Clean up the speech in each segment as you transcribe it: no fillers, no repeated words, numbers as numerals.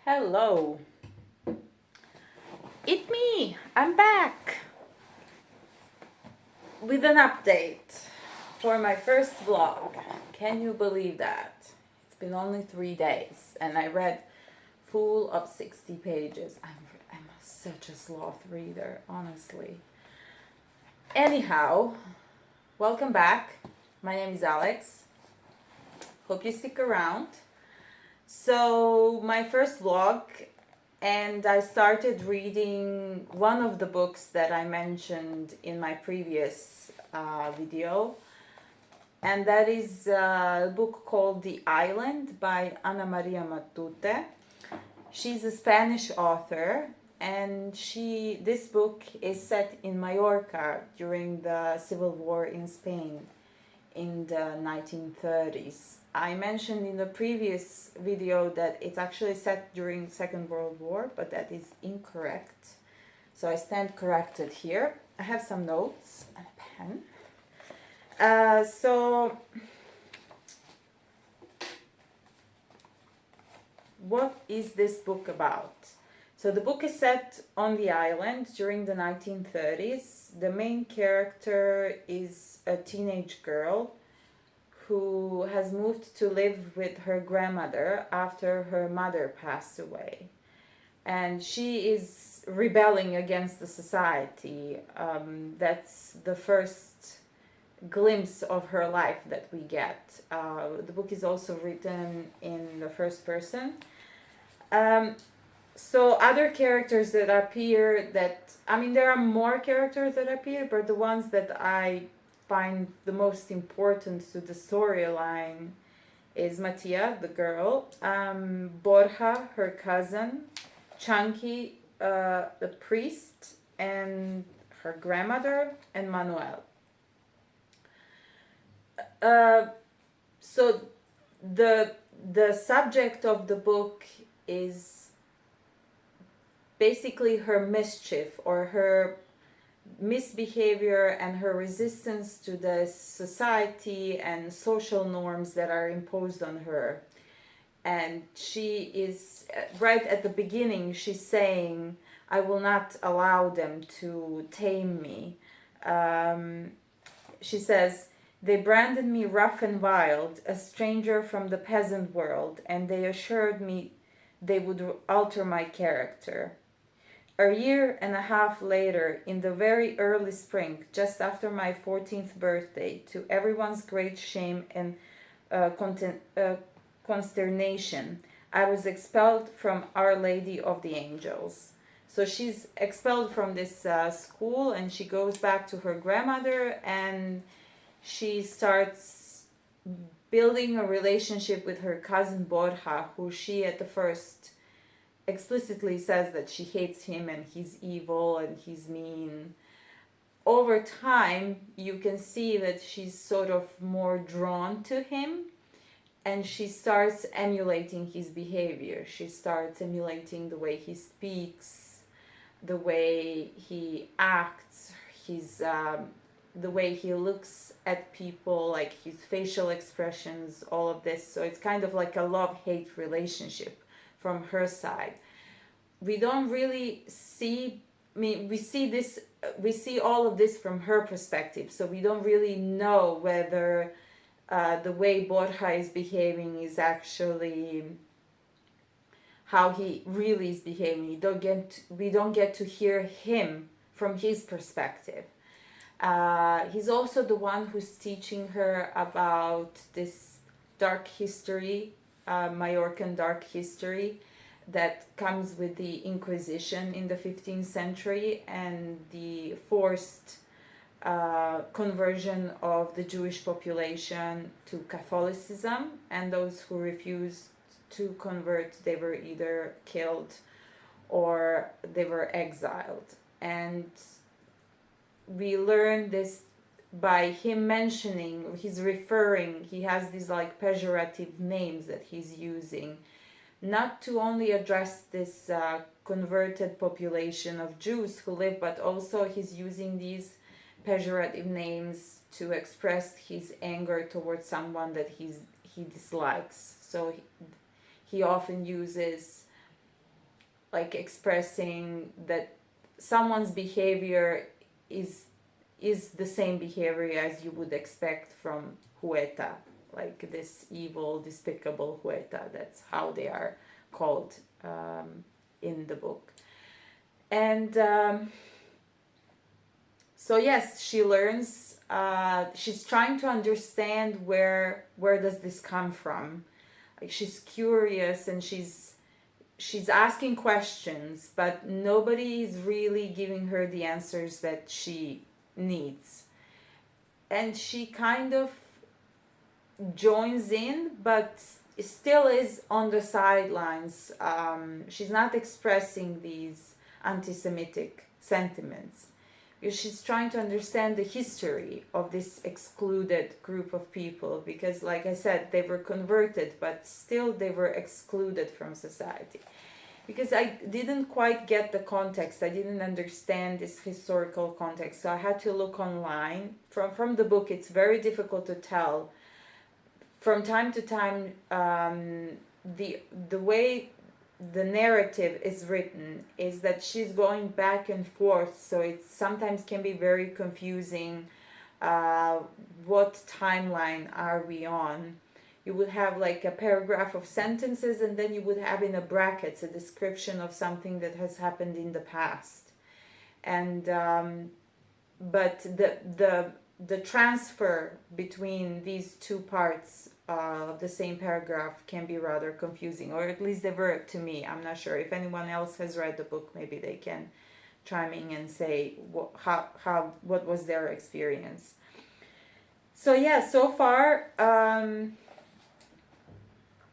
Hello. It's me. I'm back with an update for my first vlog. Can you believe that? It's been only 3 days and I read full of 60 pages. I'm such a sloth reader, honestly. Anyhow, welcome back. My name is Alex. Hope you stick around. So, my first vlog, and I started reading one of the books that I mentioned in my previous video, and that is a book called The Island by Ana Maria Matute. She's a Spanish author, and this book is set in Mallorca during the civil war in Spain in the 1930s. I mentioned in the previous video that it's actually set during Second World War, but that is incorrect. So I stand corrected here. I have some notes and a pen. So what is this book about? So the book is set on the island during the 1930s. The main character is a teenage girl who has moved to live with her grandmother after her mother passed away. And she is rebelling against the society. That's the first glimpse of her life that we get. The book is also written in the first person. So other characters that appear there are more characters that appear, but the ones that I find the most important to the storyline is Mattia, the girl, Borja, her cousin, Chunky, the priest, and her grandmother, and Manuel. So the subject of the book is basically her mischief or her misbehavior and her resistance to the society and social norms that are imposed on her. And she is, right at the beginning, she's saying, I will not allow them to tame me. She says, they branded me rough and wild, a stranger from the peasant world, and they assured me they would alter my character. A year and a half later, in the very early spring, just after my 14th birthday, to everyone's great shame and consternation, I was expelled from Our Lady of the Angels. So she's expelled from this school, and she goes back to her grandmother, and she starts building a relationship with her cousin Borja, who she at the first explicitly says that she hates him and he's evil and he's mean. Over time, you can see that she's sort of more drawn to him, and she starts emulating his behavior. She starts emulating the way he speaks, the way he acts, the way he looks at people, like his facial expressions, all of this. So it's kind of like a love-hate relationship from her side. We don't really see, we see all of this from her perspective, so we don't really know whether the way Borja is behaving is actually how he really is behaving. We don't get to hear him from his perspective. He's also the one who's teaching her about this dark history, Majorcan dark history, that comes with the Inquisition in the 15th century and the forced conversion of the Jewish population to Catholicism, and those who refused to convert, they were either killed or they were exiled. And we learn this by him mentioning, he has these like pejorative names that he's using, not to only address this converted population of Jews who live, but also he's using these pejorative names to express his anger towards someone that he dislikes. So he often uses like expressing that someone's behavior is the same behavior as you would expect from Hueta, like this evil, despicable Hueta. That's how they are called in the book. And so yes, she learns. She's trying to understand where does this come from. Like, she's curious and she's asking questions, but nobody is really giving her the answers that she needs. And she kind of joins in, but still is on the sidelines. She's not expressing these anti-Semitic sentiments, because she's trying to understand the history of this excluded group of people, because like I said, they were converted, but still they were excluded from society. Because I didn't quite get the context, I didn't understand this historical context, so I had to look online. From the book, it's very difficult to tell. From time to time, the way the narrative is written is that she's going back and forth, so it sometimes can be very confusing. What timeline are we on? You would have like a paragraph of sentences, and then you would have in a brackets a description of something that has happened in the past. And but the transfer between these two parts of the same paragraph can be rather confusing, or at least they were to me. I'm not sure if anyone else has read the book. Maybe they can chime in and say what was their experience. So yeah, so far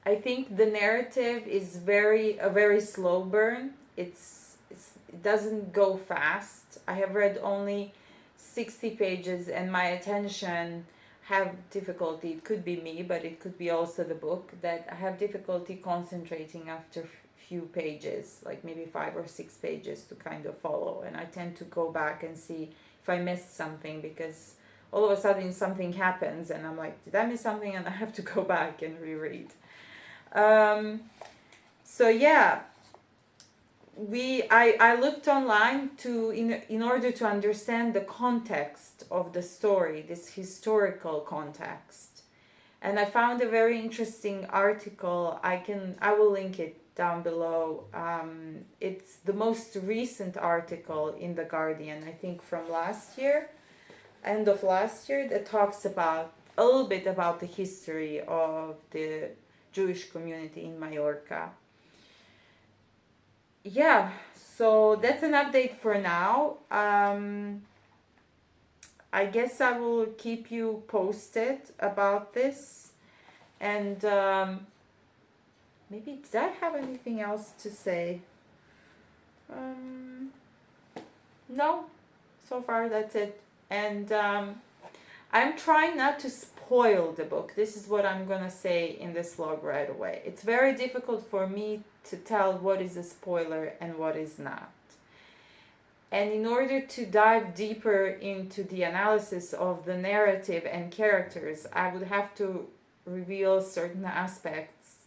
I think the narrative is a very slow burn. It doesn't go fast. I have read only 60 pages, and my attention have difficulty. It could be me, but it could be also the book, that I have difficulty concentrating after few pages, like maybe 5 or 6 pages to kind of follow. And I tend to go back and see if I missed something, because all of a sudden something happens and I'm like, did I miss something? And I have to go back and reread. So yeah, I looked online to in order to understand the context of the story, this historical context, and I found a very interesting article. I will link it down below. It's the most recent article in The Guardian, I think from last year, end of last year, that talks about a little bit about the history of the Jewish community in Mallorca. Yeah, so that's an update for now. I guess I will keep you posted about this. And maybe, did I have anything else to say? No, so far that's it. And I'm trying not to spoil the book. This is what I'm gonna say in this vlog right away. It's very difficult for me to tell what is a spoiler and what is not. And in order to dive deeper into the analysis of the narrative and characters, I would have to reveal certain aspects,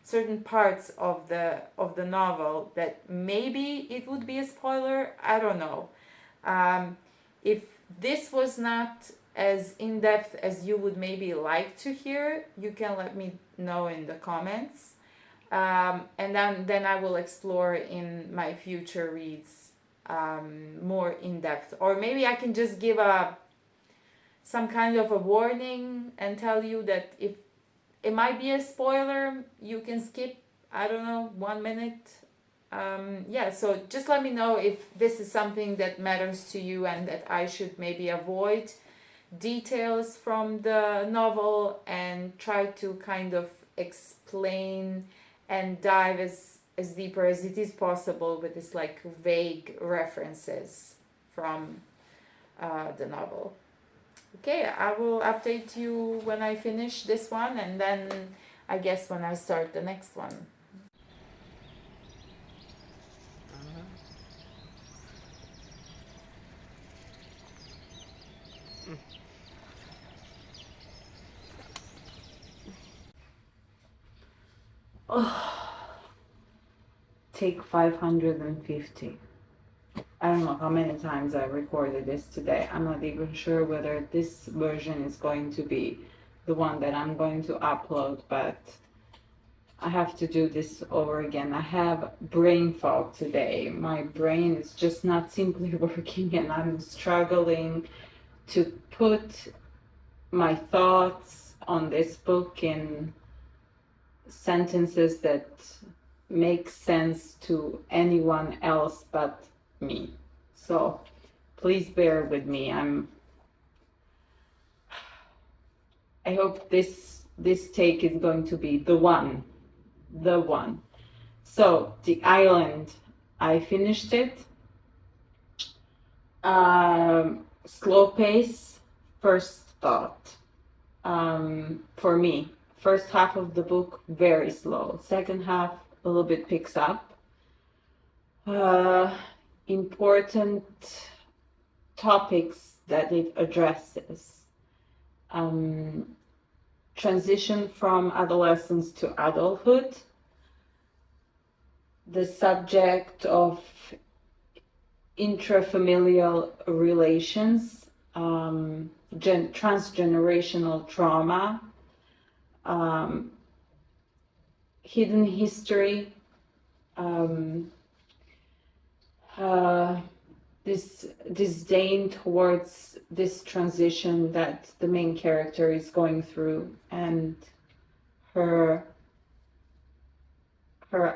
certain parts of the novel that maybe it would be a spoiler. I don't know. If this was not as in-depth as you would maybe like to hear, you can let me know in the comments. And then I will explore in my future reads more in depth, or maybe I can just give some kind of a warning and tell you that if it might be a spoiler, you can skip, I don't know, 1 minute. Yeah, so just let me know if this is something that matters to you and that I should maybe avoid details from the novel and try to kind of explain and dive as deeper as it is possible with this like vague references from the novel. Okay, I will update you when I finish this one, and then I guess when I start the next one. take 550. I don't know how many times I recorded this today. I'm not even sure whether this version is going to be the one that I'm going to upload, but I have to do this over again. I have brain fog today. My brain is just not simply working, and I'm struggling to put my thoughts on this book in sentences that make sense to anyone else but me. So please bear with me. I hope this take is going to be the one. So The Island, I finished it. Slow pace, first thought. For me, first half of the book very slow. Second half a little bit picks up. Important topics that it addresses. Transition from adolescence to adulthood. The subject of intrafamilial relations, transgenerational trauma, hidden history, this disdain towards this transition that the main character is going through, and her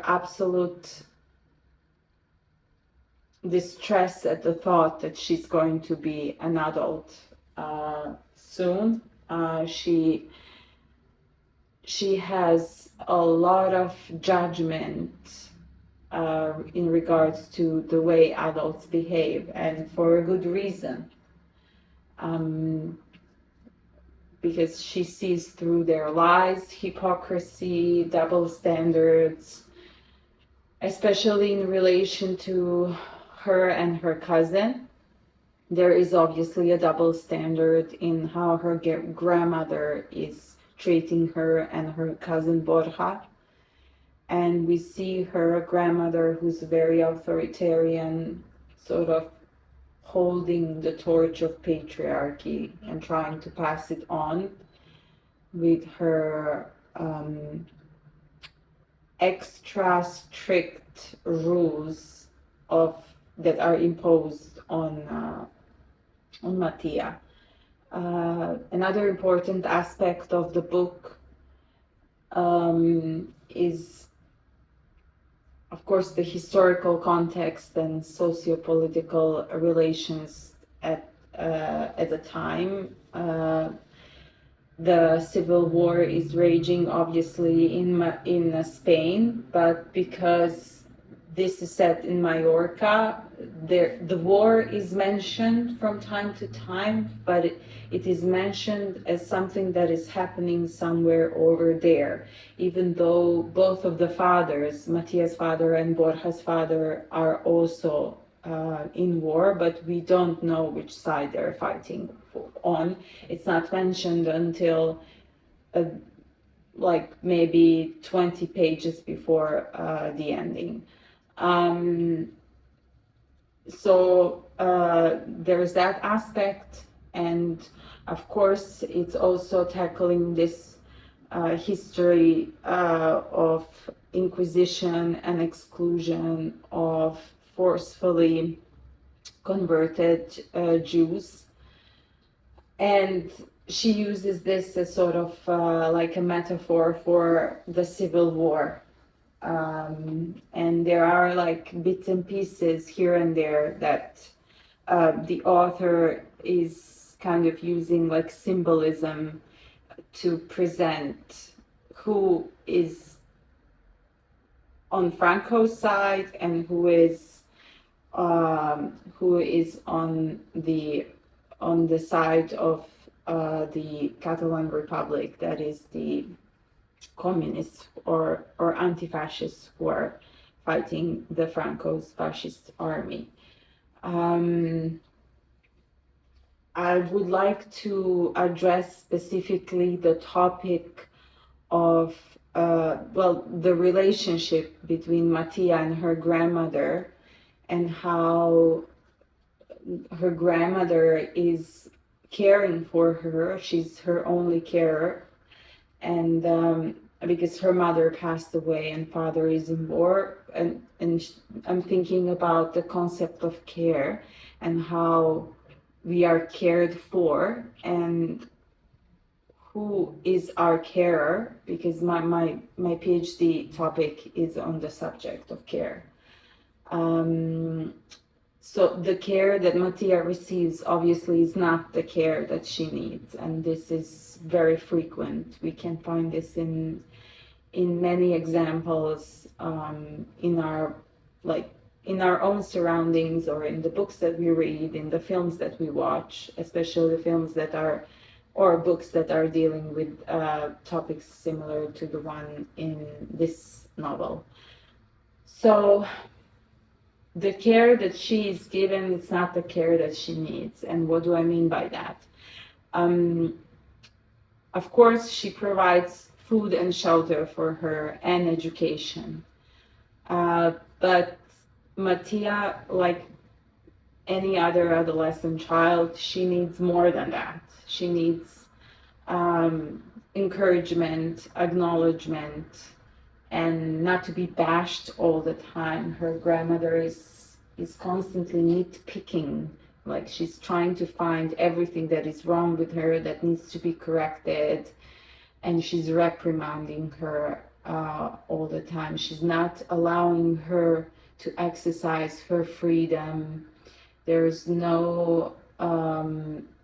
absolute distress at the thought that she's going to be an adult soon. She has a lot of judgment in regards to the way adults behave, and for a good reason, because she sees through their lies, hypocrisy, double standards, especially in relation to her and her cousin. There is obviously a double standard in how her grandmother is treating her and her cousin Borja. And we see her grandmother, who's very authoritarian, sort of holding the torch of patriarchy and trying to pass it on with her extra strict rules that are imposed on Mattia. Another important aspect of the book is, of course, the historical context and socio-political relations at the time. The civil war is raging, obviously, in Spain, but because this is set in Mallorca, the war is mentioned from time to time, but it is mentioned as something that is happening somewhere over there, even though both of the fathers, Mattia's father and Borja's father, are also in war, but we don't know which side they're fighting on. It's not mentioned until like maybe 20 pages before the ending. So there's that aspect, and of course it's also tackling this history of Inquisition and exclusion of forcefully converted Jews. And she uses this as sort of like a metaphor for the civil war. And there are like bits and pieces here and there that the author is kind of using like symbolism to present who is on Franco's side and who is on the side of the Catalan Republic, that is the communists or anti-fascists who are fighting the Franco's fascist army. I would like to address specifically the topic of the relationship between Mattia and her grandmother, and how her grandmother is caring for her. She's her only carer, and because her mother passed away and father is in war, and I'm thinking about the concept of care and how we are cared for, and who is our carer, because my PhD topic is on the subject of care. So the care that Mattia receives obviously is not the care that she needs, and this is very frequent. We can find this in many examples in our own surroundings, or in the books that we read, in the films that we watch, especially the films that are, or books that are dealing with topics similar to the one in this novel. So the care that she is given is not the care that she needs. And what do I mean by that? Of course, she provides food and shelter for her and education. But Mattia, like any other adolescent child, she needs more than that. She needs encouragement, acknowledgement, and not to be bashed all the time. Her grandmother is constantly nitpicking, like she's trying to find everything that is wrong with her that needs to be corrected, and she's reprimanding her all the time. She's not allowing her to exercise her freedom. There's no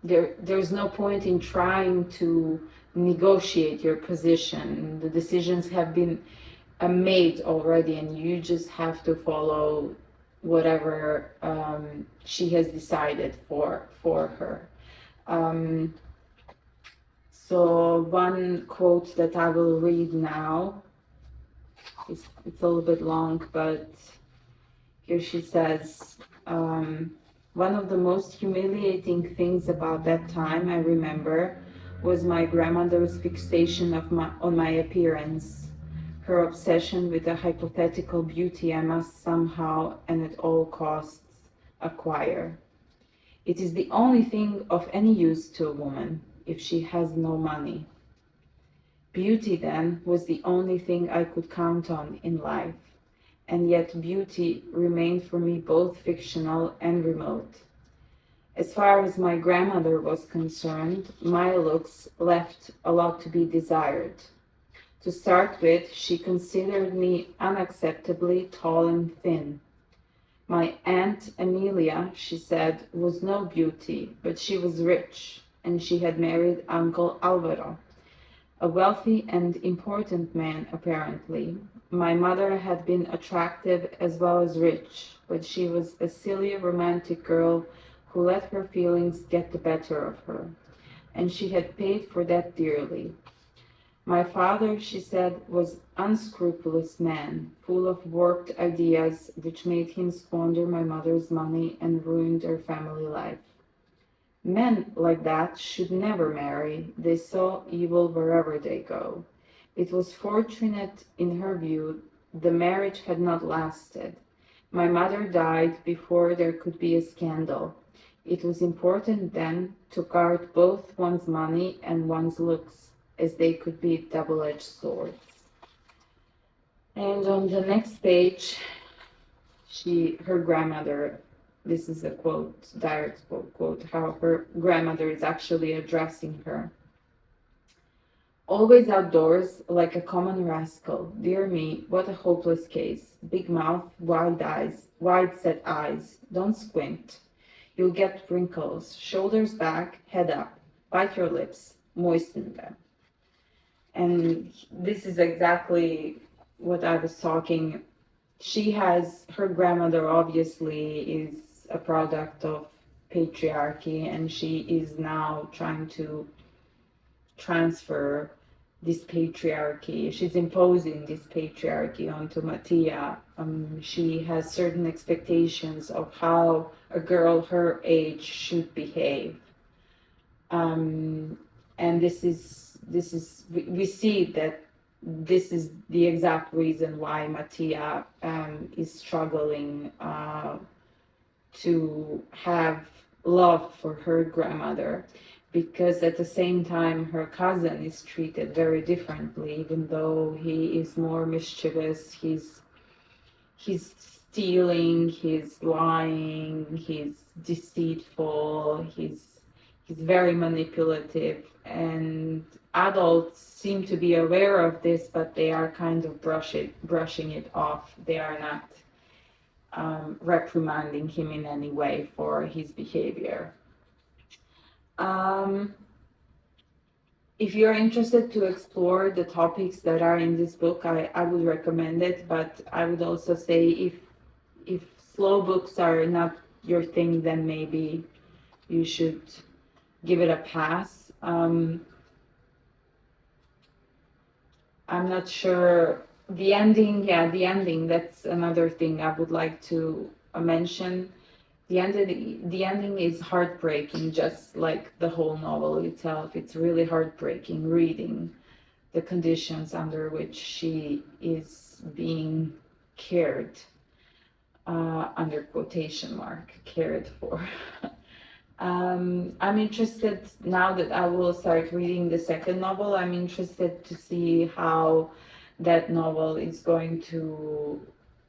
there's no point in trying to negotiate your position. The decisions have been made already, and you just have to follow whatever she has decided for her. So one quote that I will read now, it's a little bit long, but here she says, one of the most humiliating things about that time, I remember, was my grandmother's fixation on my appearance, her obsession with the hypothetical beauty I must somehow and at all costs acquire. It is the only thing of any use to a woman if she has no money. Beauty, then, was the only thing I could count on in life, and yet beauty remained for me both fictional and remote. As far as my grandmother was concerned, my looks left a lot to be desired. To start with, she considered me unacceptably tall and thin. My Aunt Amelia, she said, was no beauty, but she was rich, and she had married Uncle Alvaro, a wealthy and important man, apparently. My mother had been attractive as well as rich, but she was a silly, romantic girl who let her feelings get the better of her, and she had paid for that dearly. My father, she said, was an unscrupulous man, full of warped ideas which made him squander my mother's money and ruined their family life. Men like that should never marry. They saw evil wherever they go. It was fortunate, in her view, the marriage had not lasted. My mother died before there could be a scandal. It was important then to guard both one's money and one's looks, as they could be double-edged swords. And on the next page, her grandmother, this is a quote, direct quote, how her grandmother is actually addressing her. Always outdoors, like a common rascal. Dear me, what a hopeless case. Big mouth, wide set eyes. Don't squint. You'll get wrinkles. Shoulders back, head up. Bite your lips. Moisten them. And this is exactly what I was talking. Her grandmother obviously is a product of patriarchy, and she is now trying to transfer this patriarchy. She's imposing this patriarchy onto Mattia. She has certain expectations of how a girl her age should behave. And we see that this is the exact reason why Mattia is struggling to have love for her grandmother, because at the same time her cousin is treated very differently. Even though he is more mischievous, he's stealing, he's lying, he's deceitful, he's very manipulative, and adults seem to be aware of this, but they are kind of brushing it off. They are not reprimanding him in any way for his behavior. If you're interested to explore the topics that are in this book, I would recommend it, but I would also say if slow books are not your thing, then maybe you should give it a pass. I'm not sure. The ending, that's another thing I would like to mention. The ending is heartbreaking, just like the whole novel itself. It's really heartbreaking reading the conditions under which she is being cared, under quotation mark, cared for. I'm interested, now that I will start reading the second novel, I'm interested to see how that novel is going to,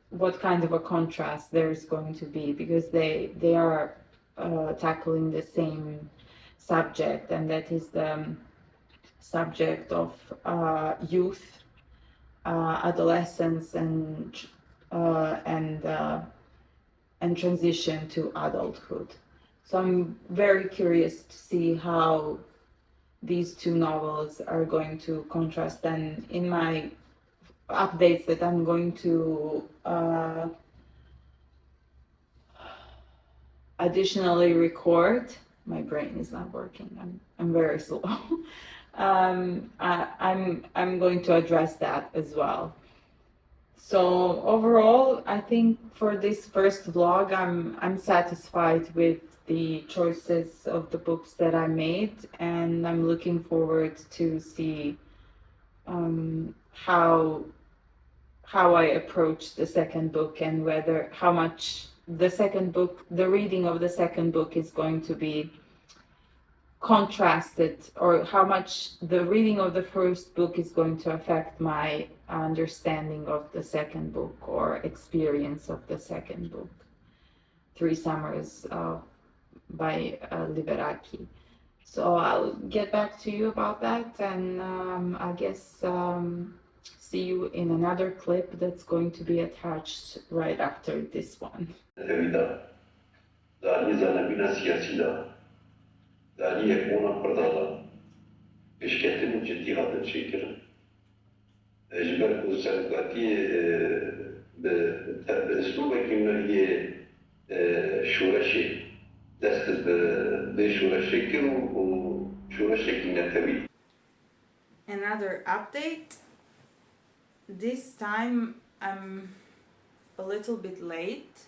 what kind of a contrast there's going to be, because they are tackling the same subject, and that is the subject of youth, adolescence, and transition to adulthood. So I'm very curious to see how these two novels are going to contrast. And in my updates that I'm going to additionally record, my brain is not working. I'm very slow. I'm going to address that as well. So overall, I think for this first vlog, I'm satisfied with the choices of the books that I made, and I'm looking forward to see how I approach the second book, and whether how much the reading of the second book is going to be contrasted, or how much the reading of the first book is going to affect my understanding of the second book or experience of the second book, Three Summers by Liberaki. So I'll get back to you about that, and I guess see you in another clip that's going to be attached right after this one. Another update. This time I'm a little bit late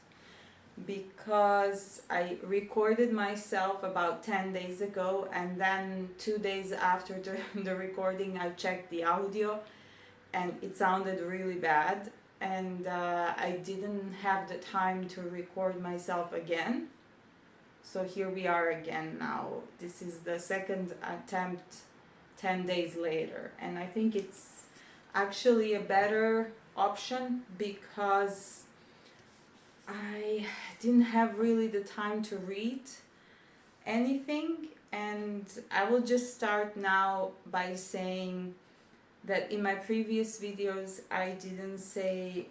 because I recorded myself about 10 days ago, and then 2 days after the recording I checked the audio and it sounded really bad, and I didn't have the time to record myself again. So here we are again now. This is the second attempt 10 days later, and I think it's actually a better option because I didn't have really the time to read anything. And I will just start now by saying that in my previous videos I didn't say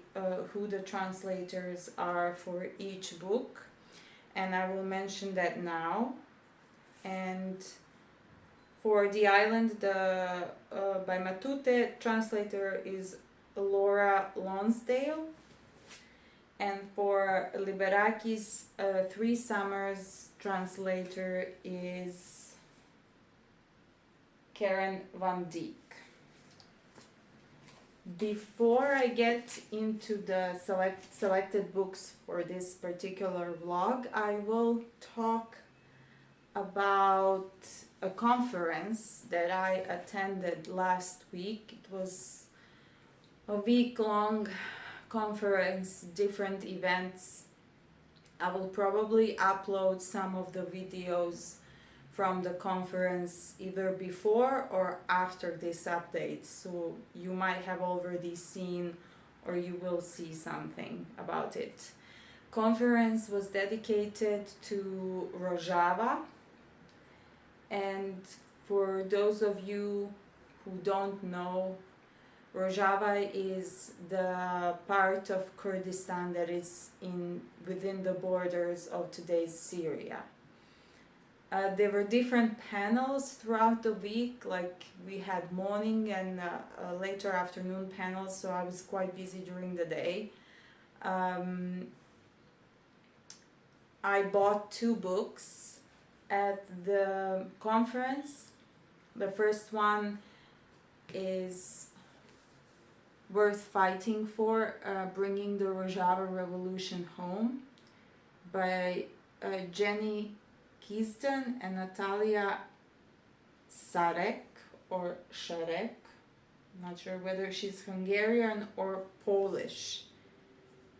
who the translators are for each book, and I will mention that now. And for The Island, by Matute, translator is Laura Lonsdale, and for Liberaki's Three Summers, translator is Karen van Dyck. Before I get into the selected books for this particular vlog, I will talk about a conference that I attended last week. It was a week-long conference, different events. I will probably upload some of the videos from the conference either before or after this update, so you might have already seen or you will see something about it. Conference was dedicated to Rojava, and for those of you who don't know, Rojava is the part of Kurdistan that is within the borders of today's Syria. There were different panels throughout the week, like we had morning and later afternoon panels, so I was quite busy during the day. I bought 2 books at the conference. The first one is Worth Fighting For, Bringing the Rojava Revolution Home by Jenni, Keasden and Natalia Szarek or Szarek. Not sure whether she's Hungarian or Polish.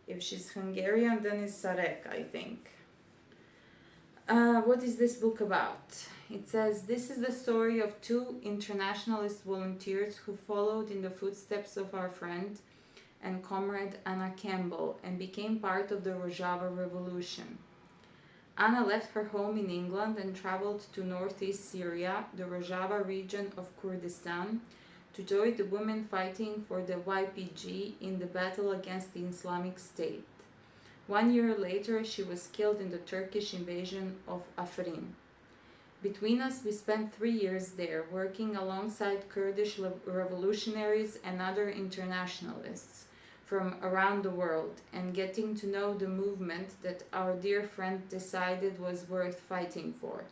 If she's Hungarian, then it's Szarek, I think. What is this book about? It says, this is the story of 2 internationalist volunteers who followed in the footsteps of our friend and comrade Anna Campbell and became part of the Rojava Revolution. Anna left her home in England and traveled to northeast Syria, the Rojava region of Kurdistan, to join the women fighting for the YPG in the battle against the Islamic State. 1 year later, she was killed in the Turkish invasion of Afrin. Between us, we spent 3 years there, working alongside Kurdish revolutionaries and other internationalists from around the world, and getting to know the movement that our dear friend decided was worth fighting for.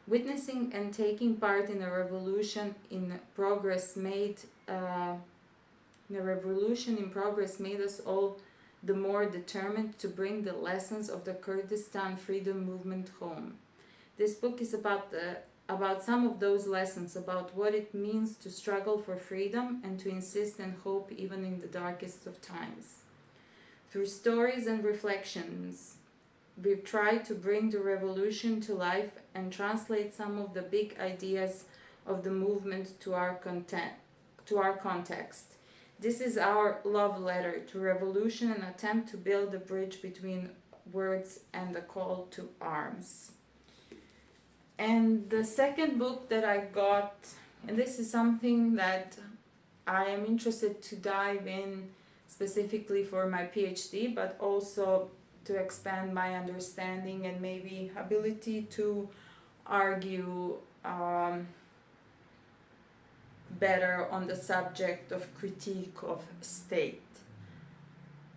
Witnessing and taking part in a revolution in progress made us all the more determined to bring the lessons of the Kurdistan freedom movement home. This book is about some of those lessons, about what it means to struggle for freedom and to insist and hope even in the darkest of times. Through stories and reflections, we've tried to bring the revolution to life and translate some of the big ideas of the movement to our context. This is our love letter to revolution, an attempt to build a bridge between words and the call to arms. And the second book that I got, and this is something that I am interested to dive in specifically for my PhD, but also to expand my understanding and maybe ability to argue better on the subject of critique of state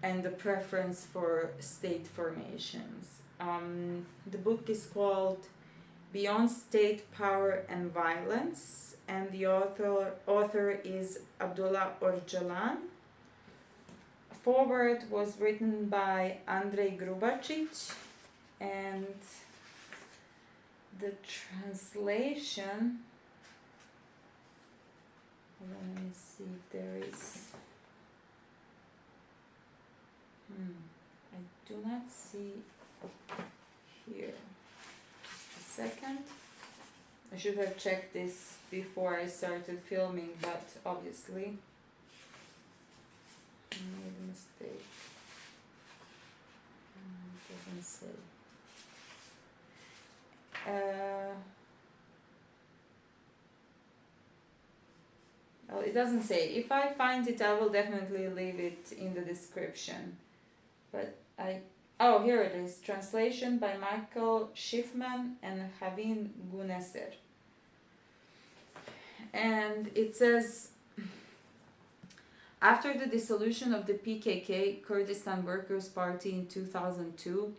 and the preference for state formations. The book is called Beyond State Power and Violence, and the author is Abdullah Öcalan. Foreword was written by Andrej Grubačić, and the translation, let me see if there is, I do not see here. Just a second. I should have checked this before I started filming, but obviously I made a mistake. It doesn't say. Well, it doesn't say. If I find it, I will definitely leave it in the description. But oh, here it is. Translation by Michael Schaffman and Havin Guneser. And it says, after the dissolution of the PKK, Kurdistan Workers' Party in 2002,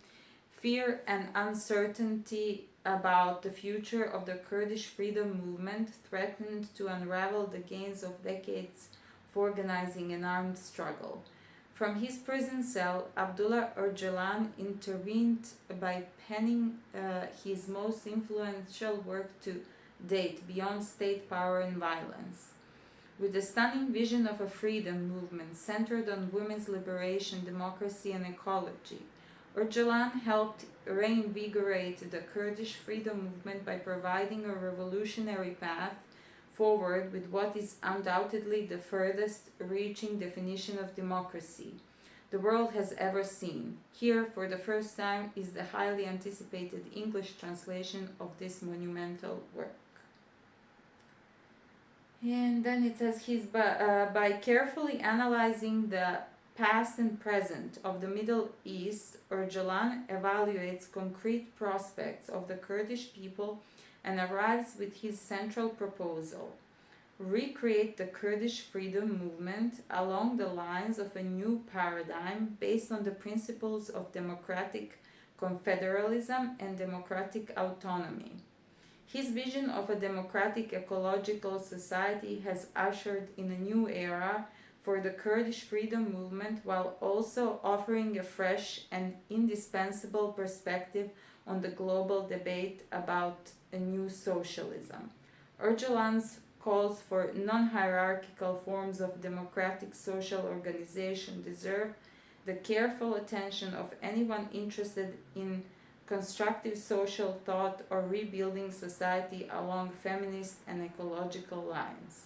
fear and uncertainty about the future of the Kurdish freedom movement threatened to unravel the gains of decades of organizing an armed struggle. From his prison cell, Abdullah Öcalan intervened by penning his most influential work to date, Beyond State Power and Violence. with a stunning vision of a freedom movement centered on women's liberation, democracy, and ecology. Öcalan helped reinvigorate the Kurdish freedom movement by providing a revolutionary path forward with what is undoubtedly the furthest reaching definition of democracy the world has ever seen. Here, for the first time, is the highly anticipated English translation of this monumental work. And then it says by carefully analyzing the past and present of the Middle East, Öcalan evaluates concrete prospects of the Kurdish people and arrives with his central proposal: recreate the Kurdish freedom movement along the lines of a new paradigm based on the principles of democratic confederalism and democratic autonomy. His vision of a democratic ecological society has ushered in a new era for the Kurdish freedom movement while also offering a fresh and indispensable perspective on the global debate about a new socialism. Öcalan's calls for non-hierarchical forms of democratic social organization deserve the careful attention of anyone interested in constructive social thought or rebuilding society along feminist and ecological lines.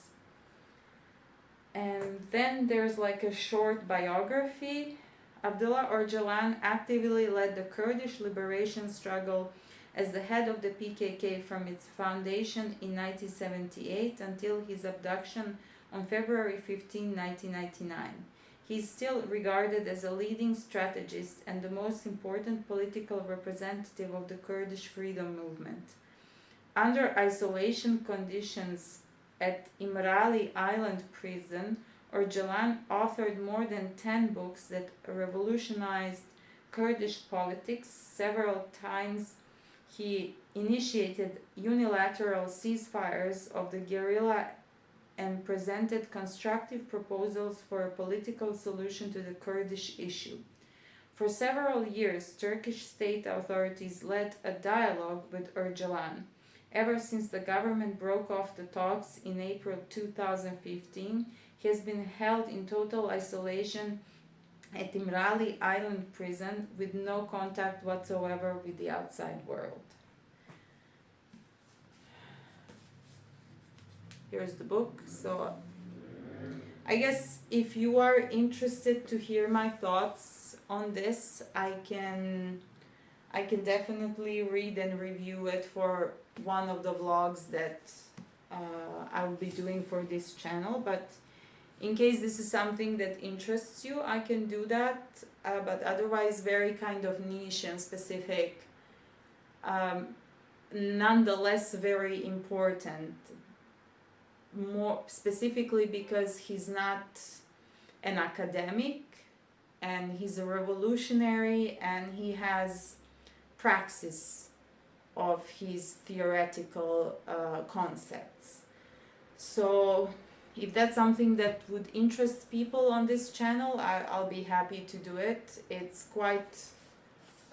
And then there's like a short biography. Abdullah Öcalan actively led the Kurdish liberation struggle as the head of the PKK from its foundation in 1978 until his abduction on February 15, 1999. He is still regarded as a leading strategist and the most important political representative of the Kurdish freedom movement. Under isolation conditions at İmralı Island prison, Öcalan authored more than 10 books that revolutionized Kurdish politics. Several times he initiated unilateral ceasefires of the guerrilla and presented constructive proposals for a political solution to the Kurdish issue. For several years, Turkish state authorities led a dialogue with Öcalan. Ever since the government broke off the talks in April 2015, he has been held in total isolation at İmralı Island prison with no contact whatsoever with the outside world. Here's the book. So I guess if you are interested to hear my thoughts on this, I can definitely read and review it for one of the vlogs that I will be doing for this channel. But in case this is something that interests you, I can do that. But otherwise, very kind of niche and specific. Nonetheless, very important. More specifically because he's not an academic and he's a revolutionary and he has praxis of his theoretical concepts. So if that's something that would interest people on this channel, I'll be happy to do it. It's quite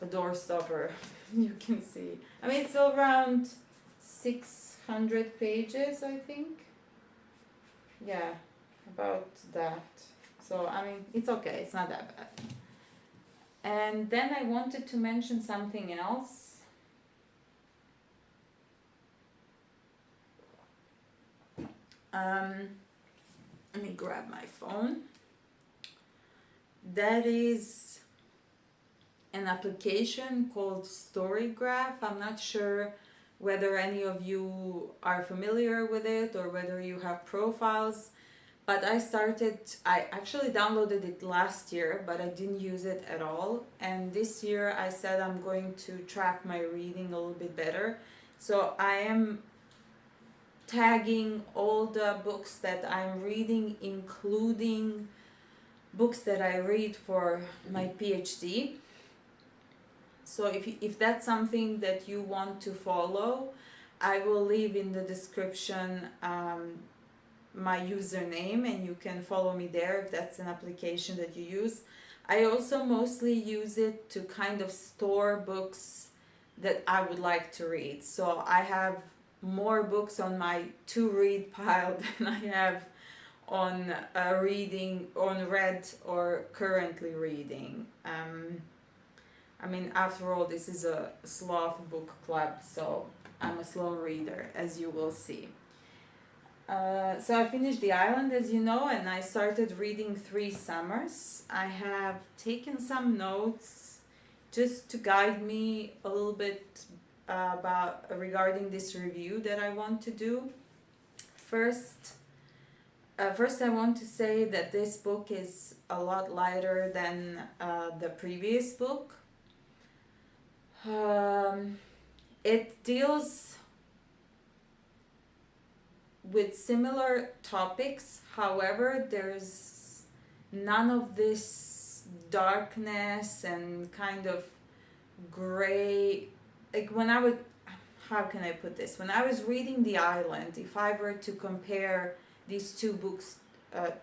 a doorstopper, you can see. I mean, it's around 600 pages, I think. Yeah, about that. So, I mean, it's okay, it's not that bad. And then I wanted to mention something else. Let me grab my phone. That is an application called Storygraph. I'm not sure whether any of you are familiar with it or whether you have profiles, but I actually downloaded it last year, but I didn't use it at all. And this year I said I'm going to track my reading a little bit better. So I am tagging all the books that I'm reading, including books that I read for my PhD. So if that's something that you want to follow, I will leave in the description my username and you can follow me there if that's an application that you use. I also mostly use it to kind of store books that I would like to read. So I have more books on my to read pile than I have on reading, on read or currently reading. I mean, after all, this is a sloth book club, so I'm a slow reader, as you will see. So I finished The Island, as you know, and I started reading 3 Summers. I have taken some notes just to guide me a little bit about regarding this review that I want to do. First, I want to say that this book is a lot lighter than the previous book. It deals with similar topics, however, there's none of this darkness and kind of gray. Like when I would, how can I put this? When I was reading The Island, if I were to compare these 2 books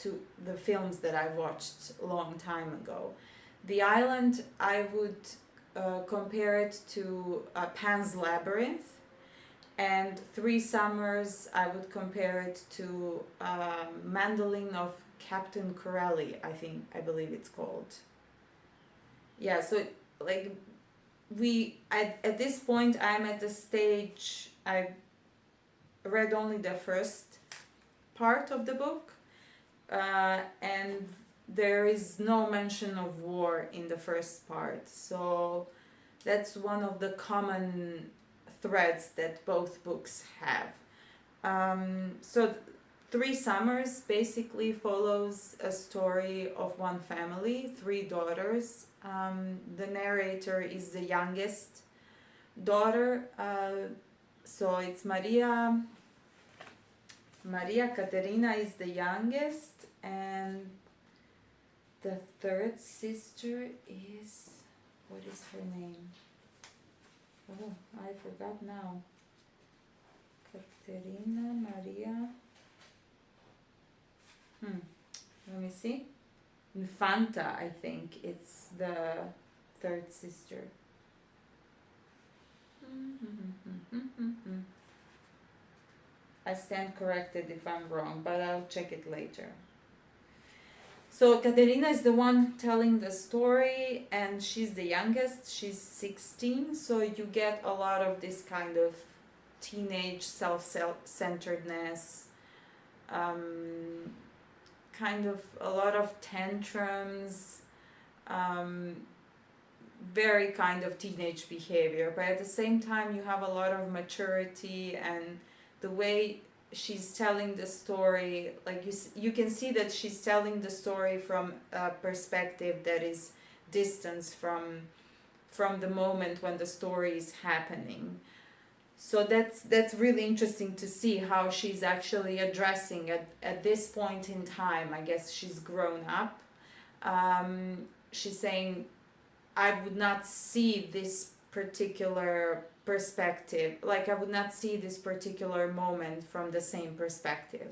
to the films that I watched a long time ago, The Island, I would compare it to Pan's Labyrinth, and 3 Summers, I would compare it to Mandolin of Captain Corelli, I believe it's called. Yeah, so like at this point, I'm at the stage, I read only the first part of the book, and there is no mention of war in the first part, so that's one of the common threads that both books have. So 3 Summers basically follows a story of one family, 3 daughters. The narrator is the youngest daughter, so it's Maria. Katharina is the youngest, and the 3rd sister is, what is her name? Oh, I forgot now. Katharina, Maria. Let me see. Infanta, I think it's the 3rd sister. I stand corrected if I'm wrong, but I'll check it later. So Katharina is the one telling the story, and she's the youngest. She's 16, so you get a lot of this kind of teenage self-centeredness, kind of a lot of tantrums, very kind of teenage behavior, but at the same time you have a lot of maturity, and the way she's telling the story, like you can see that she's telling the story from a perspective that is distanced from the moment when the story is happening. So that's really interesting to see how she's actually addressing at this point in time. I guess she's grown up. She's saying, I would not see this particular perspective, like I would not see this particular moment from the same perspective.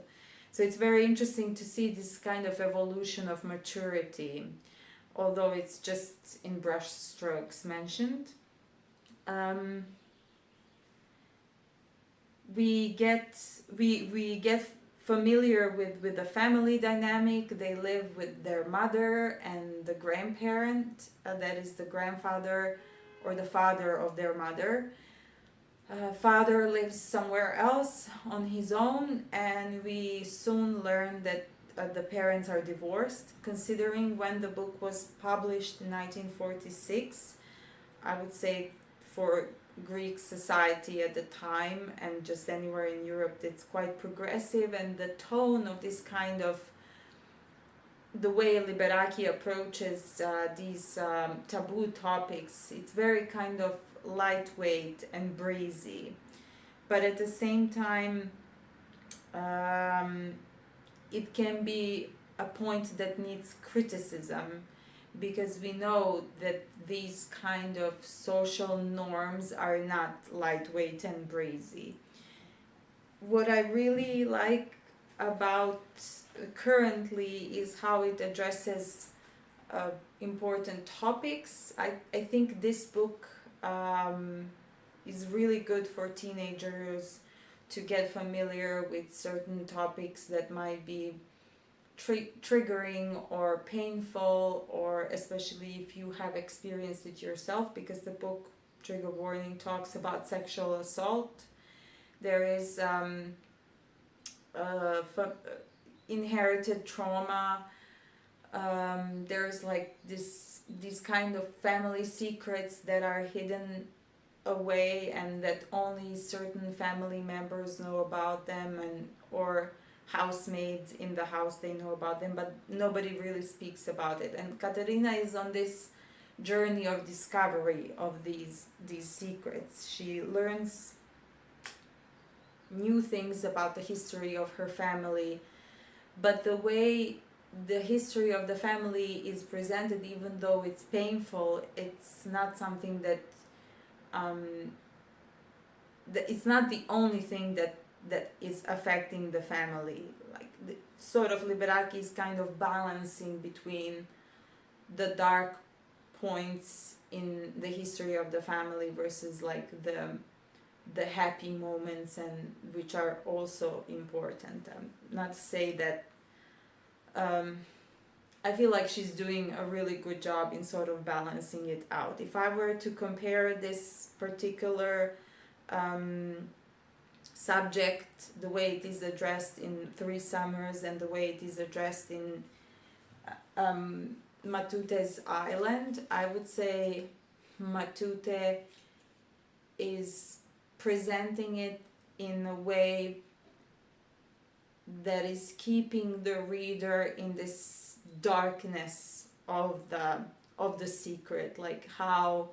So it's very interesting to see this kind of evolution of maturity, although it's just in brush strokes mentioned. We get familiar with the family dynamic. They live with their mother and the grandparent, that is the grandfather or the father of their mother. Father lives somewhere else on his own, and we soon learn that the parents are divorced. Considering when the book was published in 1946, I would say for Greek society at the time and just anywhere in Europe, it's quite progressive, and the tone of this kind of, the way Liberaki approaches these taboo topics, it's very kind of lightweight and breezy, but at the same time it can be a point that needs criticism, because we know that these kind of social norms are not lightweight and breezy. What I really like about currently is how it addresses important topics. I think this book is really good for teenagers to get familiar with certain topics that might be triggering or painful, or especially if you have experienced it yourself, because the book, trigger warning, talks about sexual assault. There is inherited trauma. There's like these kind of family secrets that are hidden away and that only certain family members know about them, and or housemaids in the house, they know about them, but nobody really speaks about it. And Katerina is on this journey of discovery of these secrets. She learns new things about the history of her family, but the way the history of the family is presented, even though it's painful, it's not something that it's not the only thing that is affecting the family. Like the sort of Liberaki is kind of balancing between the dark points in the history of the family versus like the happy moments, and which are also important. Not to say that I feel like she's doing a really good job in sort of balancing it out. If I were to compare this particular subject, the way it is addressed in Three Summers and the way it is addressed in Matute's Island, I would say Matute is presenting it in a way that is keeping the reader in this darkness of the secret, like how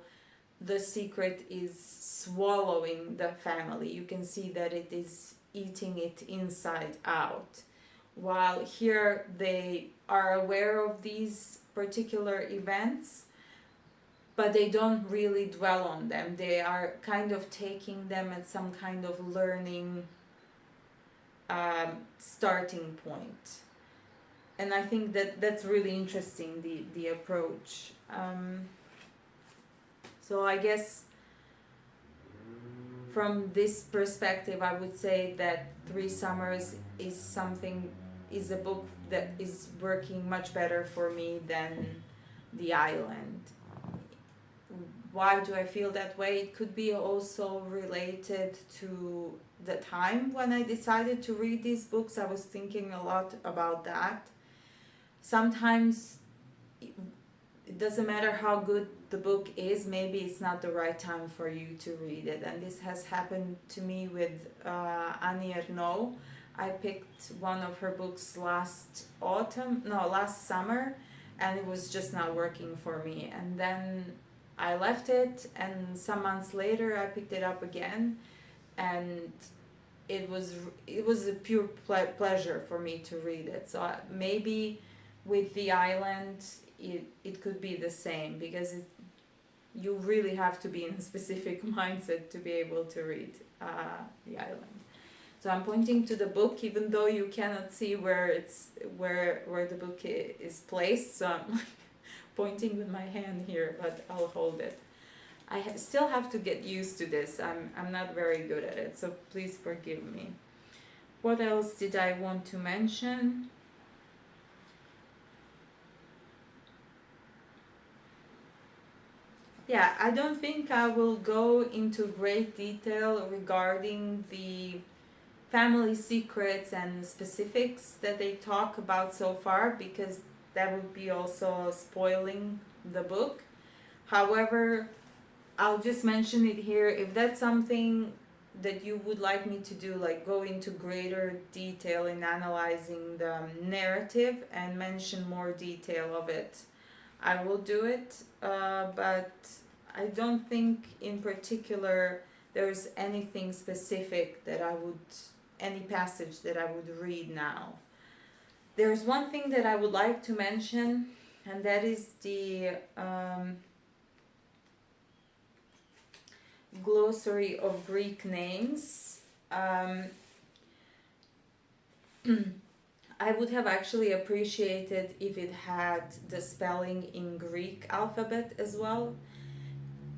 the secret is swallowing the family. You can see that it is eating it inside out. While here they are aware of these particular events, but they don't really dwell on them. They are kind of taking them at some kind of learning starting point. And I think that that's really interesting, the approach. So I guess from this perspective, I would say that Three Summers is a book that is working much better for me than The Island. Why do I feel that way? It could be also related to the time when I decided to read these books. I was thinking a lot about that. Sometimes it doesn't matter how good the book is, maybe it's not the right time for you to read it. And this has happened to me with Annie Ernaux. I picked one of her books last summer, and it was just not working for me. And then I left it, and some months later I picked it up again, and it was a pure pleasure for me to read it. So maybe with The Island it could be the same, because you really have to be in a specific mindset to be able to read The Island. So I'm pointing to the book, even though you cannot see where the book is placed. So I'm pointing with my hand here, but I'll hold it. I still have to get used to this. I'm not very good at it, so please forgive me. What else did I want to mention? Yeah, I don't think I will go into great detail regarding the family secrets and specifics that they talk about so far, because that would be also spoiling the book. However, I'll just mention it here. If that's something that you would like me to do, like go into greater detail in analyzing the narrative and mention more detail of it, I will do it. But I don't think in particular there's anything specific that any passage that I would read now. There's one thing that I would like to mention, and that is the glossary of Greek names. I would have actually appreciated if it had the spelling in Greek alphabet as well,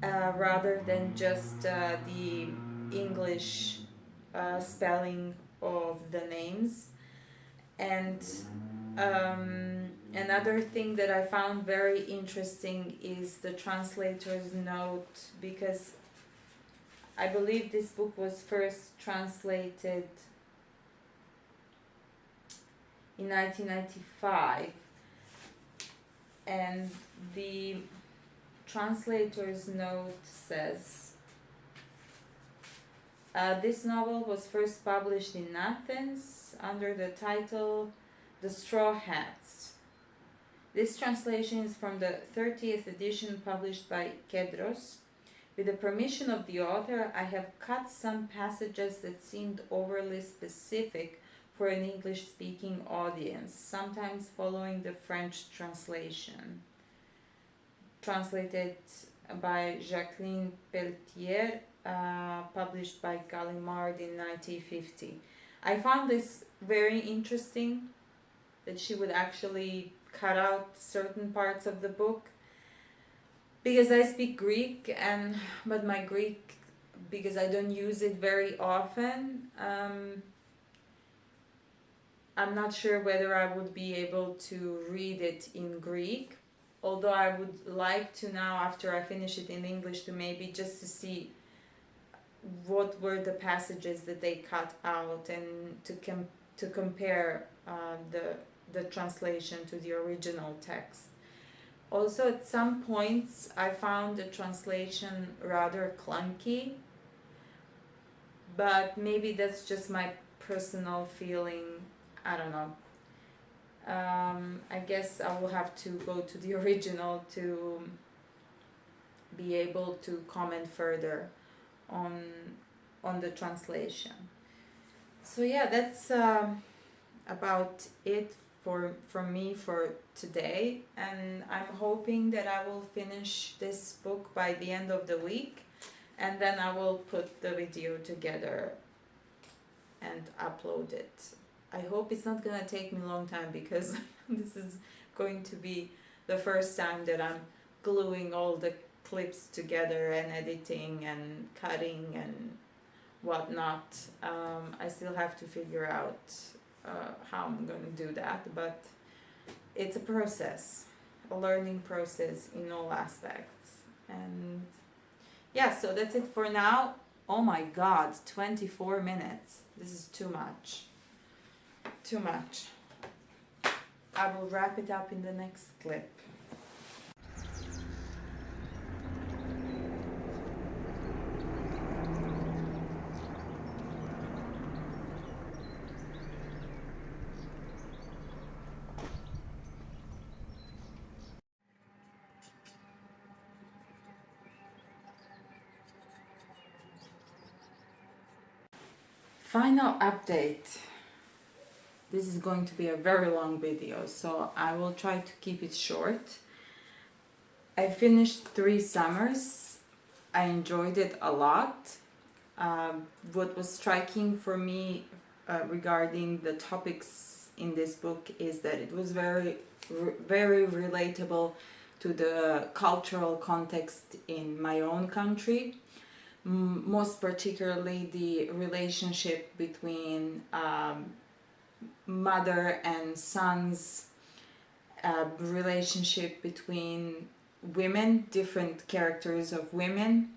rather than just the English spelling of the names. And Another thing that I found very interesting is the translator's note, because I believe this book was first translated in 1995, and the translator's note says, this novel was first published in Athens under the title The Straw Hats. This translation is from the 30th edition published by Kedros. With the permission of the author, I have cut some passages that seemed overly specific for an English-speaking audience, sometimes following the French translation. Translated by Jacqueline Pelletier, published by Gallimard in 1950. I found this very interesting, that she would actually cut out certain parts of the book, because I speak Greek, but my Greek, because I don't use it very often, I'm not sure whether I would be able to read it in Greek, although I would like to now, after I finish it in English, to maybe just to see what were the passages that they cut out, and to compare the translation to the original text. Also, at some points, I found the translation rather clunky, but maybe that's just my personal feeling. I don't know. I guess I will have to go to the original to be able to comment further on the translation. So yeah, that's about it from me for today, and I'm hoping that I will finish this book by the end of the week, and then I will put the video together and upload it. I hope it's not gonna take me a long time, because this is going to be the first time that I'm gluing all the clips together and editing and cutting and whatnot. I still have to figure out how I'm going to do that, but it's a process, a learning process in all aspects. And yeah, so that's it for now. Oh my god, 24 minutes. This is too much. Too much. I will wrap it up in the next clip. Final update. This is going to be a very long video, so I will try to keep it short. I finished 3 summers. I enjoyed it a lot. What was striking for me regarding the topics in this book is that it was very relatable to the cultural context in my own country. Most particularly the relationship between mother and sons, relationship between women, different characters of women,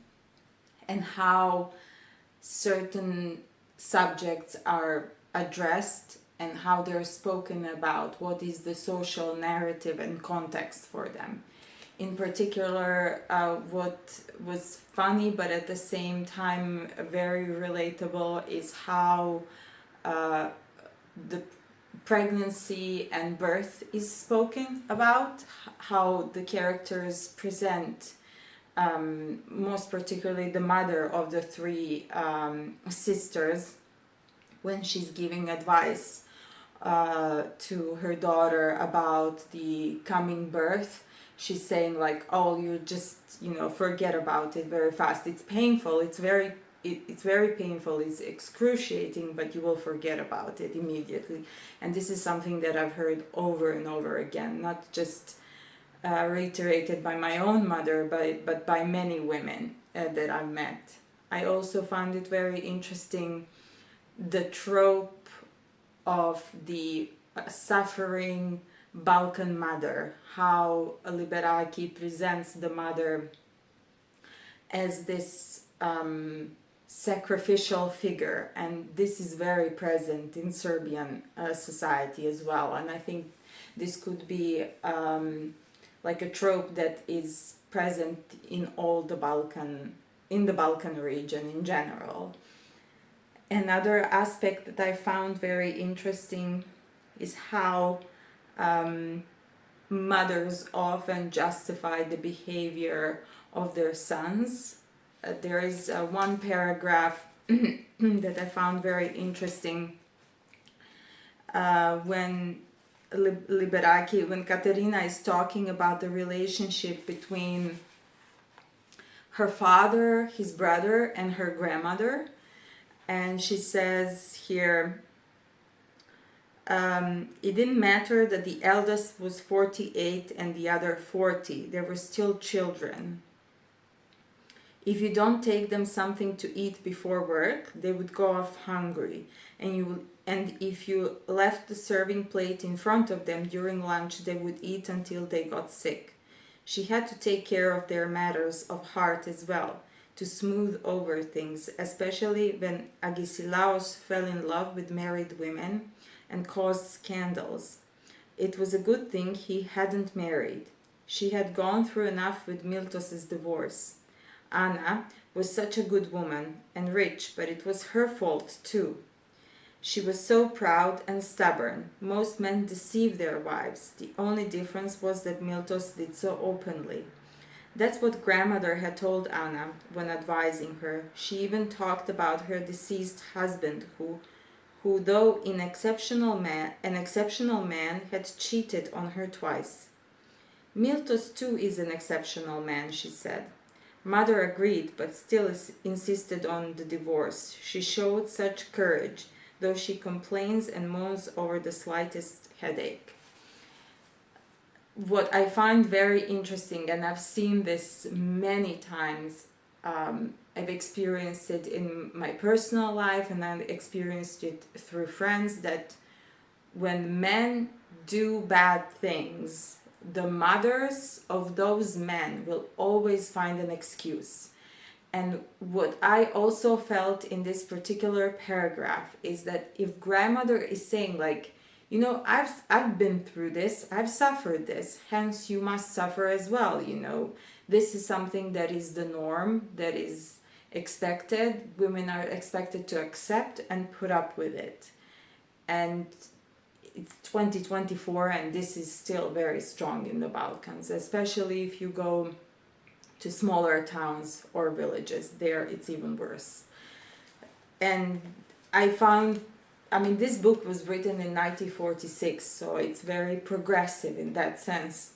and how certain subjects are addressed and how they're spoken about, what is the social narrative and context for them. In particular, what was funny but at the same time very relatable is how the pregnancy and birth is spoken about, how the characters present, most particularly the mother of the 3 sisters, when she's giving advice to her daughter about the coming birth. She's saying like, oh, you just, forget about it very fast. It's painful. It's very painful. It's excruciating, but you will forget about it immediately. And this is something that I've heard over and over again, not just reiterated by my own mother, but by many women that I've met. I also found it very interesting, the trope of the suffering Balkan mother, how Liberaki presents the mother as this sacrificial figure, and this is very present in Serbian society as well. And I think this could be like a trope that is present in all the in the Balkan region in general. Another aspect that I found very interesting is how mothers often justify the behavior of their sons. There is one paragraph that I found very interesting when Liberaki, when Katerina is talking about the relationship between her father, his brother, and her grandmother. And she says here, it didn't matter that the eldest was 48 and the other 40. They were still children. If you don't take them something to eat before work, they would go off hungry. And if you left the serving plate in front of them during lunch, they would eat until they got sick. She had to take care of their matters of heart as well, to smooth over things, especially when Agesilaos fell in love with married women and caused scandals. It was a good thing he hadn't married. She had gone through enough with Miltos's divorce. Anna was such a good woman and rich, but it was her fault too. She was so proud and stubborn. Most men deceive their wives. The only difference was that Miltos did so openly. That's what grandmother had told Anna when advising her. She even talked about her deceased husband who though an exceptional man, had cheated on her twice. Miltos too is an exceptional man, she said. Mother agreed, but still insisted on the divorce. She showed such courage, though she complains and moans over the slightest headache. What I find very interesting, and I've seen this many times, I've experienced it in my personal life and I've experienced it through friends, that when men do bad things, the mothers of those men will always find an excuse. And what I also felt in this particular paragraph is that if grandmother is saying like, you know, I've been through this, I've suffered this, hence you must suffer as well, you know. This is something that is the norm, that is expected. Women are expected to accept and put up with it. And it's 2024 and this is still very strong in the Balkans, especially if you go to smaller towns or villages. There it's even worse. And I found, I mean, this book was written in 1946, so it's very progressive in that sense,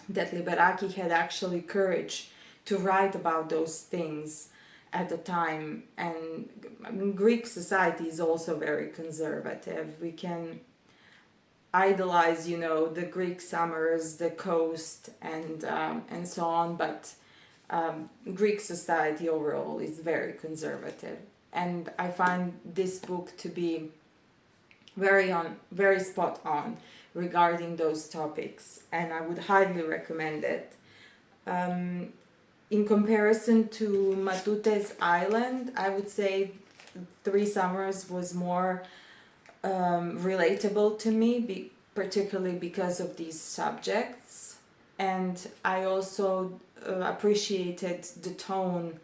that Liberaki had actually courage to write about those things at the time. And I mean, Greek society is also very conservative. We can idolize, you know, the Greek summers, the coast, and so on, but Greek society overall is very conservative. And I find this book to be very spot on regarding those topics, and I would highly recommend it. In comparison to Matute's Island, I would say Three Summers was more relatable to me, particularly because of these subjects. And I also appreciated the tone,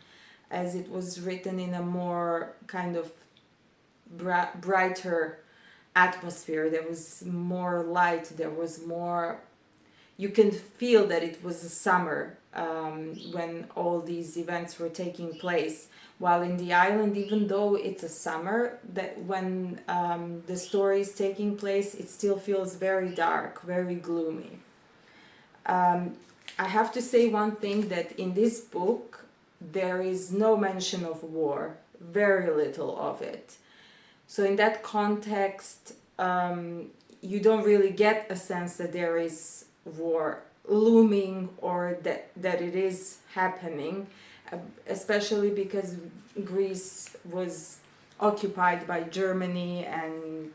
as it was written in a more kind of brighter atmosphere. There was more light, there was more, you can feel that it was a summer when all these events were taking place. While in the island, even though it's a summer, that when the story is taking place, it still feels very dark, very gloomy. I have to say one thing, that in this book there is no mention of war, very little of it. So in that context, you don't really get a sense that there is war looming or that it is happening, especially because Greece was occupied by Germany, and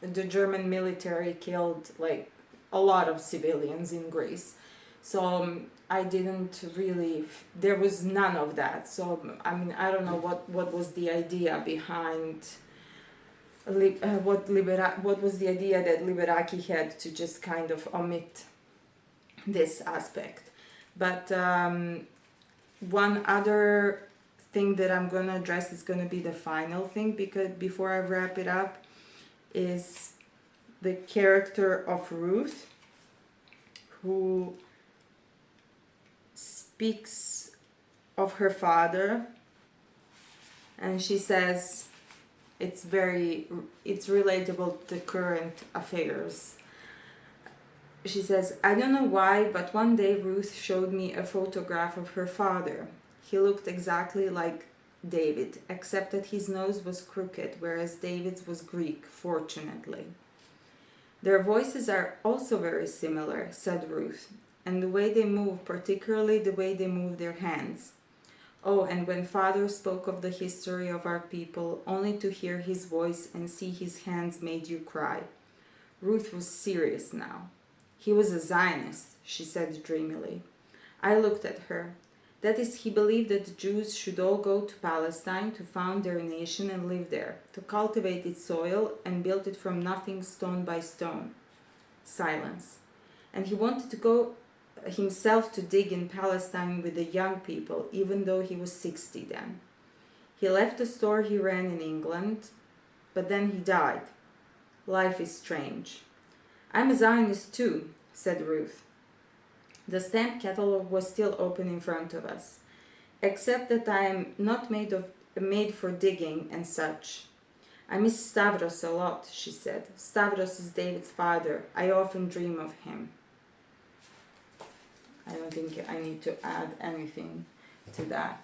the German military killed like a lot of civilians in Greece. So I didn't really, there was none of that. So I mean, I don't know what was the idea behind, what was the idea that Liberaki had to just kind of omit this aspect. But one other thing that I'm going to address is going to be the final thing, because before I wrap it up, is the character of Ruth, who speaks of her father, and she says it's relatable to current affairs. She says, "I don't know why, but one day Ruth showed me a photograph of her father. He looked exactly like David, except that his nose was crooked, whereas David's was Greek, fortunately. Their voices are also very similar," said Ruth, "and the way they move, particularly the way they move their hands. Oh, and when father spoke of the history of our people, only to hear his voice and see his hands made you cry." Ruth was serious now. "He was a Zionist," she said dreamily. I looked at her. "That is, he believed that the Jews should all go to Palestine to found their nation and live there, to cultivate its soil and build it from nothing, stone by stone." Silence. "And he wanted to go himself to dig in Palestine with the young people, even though he was 60 then. He left the store he ran in England, but then he died. Life is strange." "I'm a Zionist too," said Ruth. The stamp catalog was still open in front of us. "Except that I am not made for digging and such. I miss Stavros a lot," she said. "Stavros is David's father. I often dream of him." I don't think I need to add anything to that.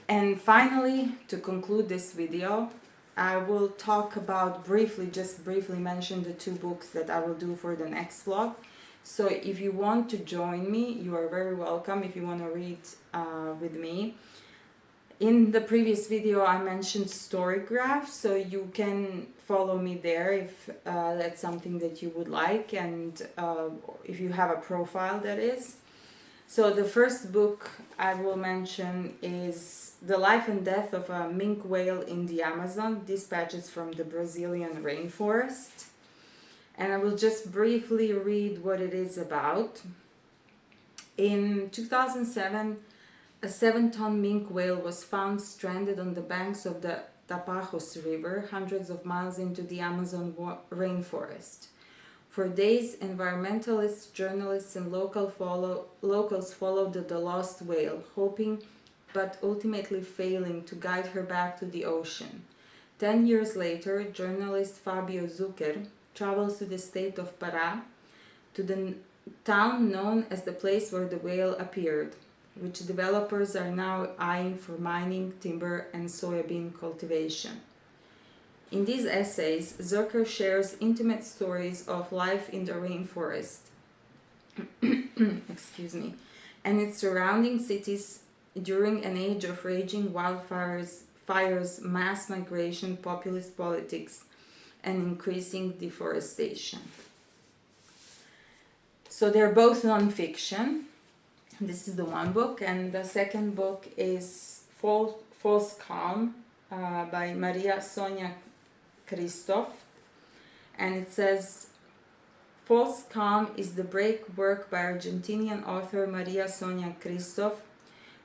And finally, to conclude this video, I will talk about just briefly mention the 2 books that I will do for the next vlog. So if you want to join me, you are very welcome if you want to read with me. In the previous video, I mentioned Storygraph, so you can follow me there if that's something that you would like, and if you have a profile, that is. So the first book I will mention is The Life and Death of a Minke Whale in the Amazon, Dispatches from the Brazilian Rainforest. And I will just briefly read what it is about. In 2007, a 7-ton minke whale was found stranded on the banks of the Tapajos River, hundreds of miles into the Amazon rainforest. For days, environmentalists, journalists, and locals followed the lost whale, hoping but ultimately failing to guide her back to the ocean. 10 years later, journalist Fabio Zucker travels to the state of Pará, to the town known as the place where the whale appeared, which developers are now eyeing for mining, timber, and soybean cultivation. In these essays, Zucker shares intimate stories of life in the rainforest and its surrounding cities during an age of raging wildfires, mass migration, populist politics, and increasing deforestation. So they're both non-fiction. This is the one book, and the second book is False Calm by Sonia Cristoff, and it says, "False Calm is the break work by Argentinian author Sonia Cristoff,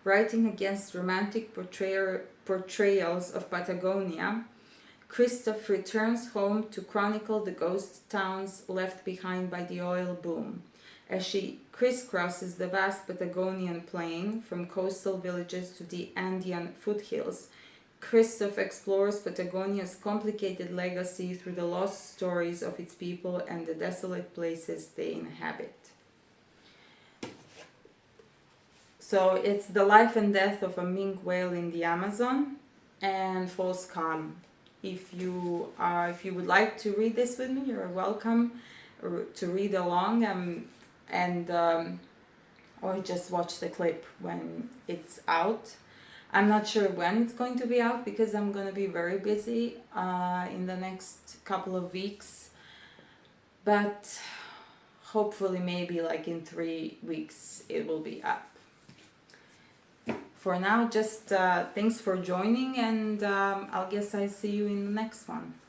writing against romantic portrayals of Patagonia. Cristoff returns home to chronicle the ghost towns left behind by the oil boom. As she crisscrosses the vast Patagonian plain, from coastal villages to the Andean foothills, Cristoff explores Patagonia's complicated legacy through the lost stories of its people and the desolate places they inhabit." So it's The Life and Death of a Minke Whale in the Amazon and False Calm. If you would like to read this with me, you're welcome to read along, or just watch the clip when it's out. I'm not sure when it's going to be out because I'm going to be very busy in the next couple of weeks. But hopefully maybe like in 3 weeks it will be up. For now, just thanks for joining, and I'll guess I see you in the next one.